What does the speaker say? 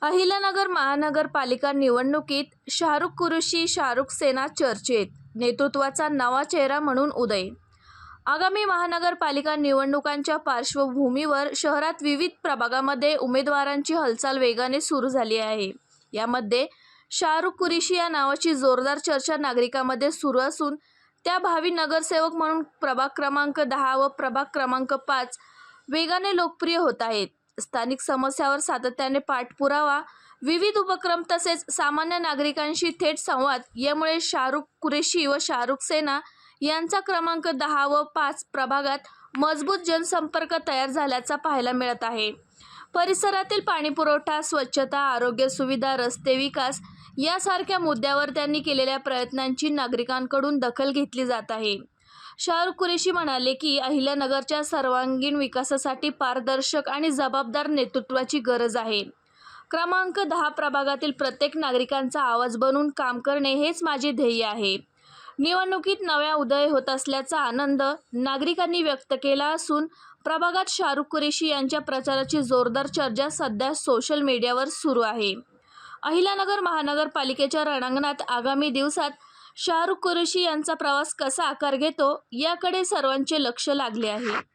अहिल्यानगर महानगरपालिका निवडणुकीत शाहरुख कुरेशी शाहरुख सेना चर्चेत, नेतृत्वाचा नवा चेहरा म्हणून उदय. आगामी महानगरपालिका निवडणुकांच्या पार्श्वभूमीवर शहरात विविध प्रभागामध्ये उमेदवारांची हालचाल वेगाने सुरू झाली आहे. यामध्ये शाहरुख कुरेशी या नावाची जोरदार चर्चा नागरिकांमध्ये सुरू असून त्या भावी नगरसेवक म्हणून प्रभाग क्रमांक 10 व प्रभाग क्रमांक 5 वेगाने लोकप्रिय होत आहेत. स्थानिक समस्यावर सातत्याने पाठपुरावा, विविध उपक्रम तसेच सामान्य नागरिकांशी थेट संवाद यामुळे शाहरुख कुरेशी व शाहरुख सेना यांचा क्रमांक 10 व 5 प्रभागात मजबूत जनसंपर्क तयार झाल्याचा पाहायला मिळत आहे. परिसरातील पाणीपुरवठा, स्वच्छता, आरोग्य सुविधा, रस्ते विकास यासारख्या मुद्द्यावर त्यांनी केलेल्या प्रयत्नांची नागरिकांकडून दखल घेतली जात आहे. शाहरुख कुरेशी म्हणाले की अहिल्यानगरच्या सर्वांगीण विकासासाठी पारदर्शक आणि जबाबदार नेतृत्वाची गरज आहे. क्रमांक 10 प्रभागातील प्रत्येक नागरिकांचा आवाज बनून काम करणे हेच माझे ध्येय आहे. निवडणुकीत नव्या उदय होत असल्याचा आनंद नागरिकांनी व्यक्त केला असून प्रभागात शाहरुख कुरेशी यांच्या प्रचाराची जोरदार चर्चा सध्या सोशल मीडियावर सुरू आहे. अहिल्यानगर महानगरपालिकेच्या रणांगणात आगामी दिवसात शाहरुख कुरेशी यांचा प्रवास कसा आकार घेतो याकडे सर्वांचे लक्ष लागले आहे.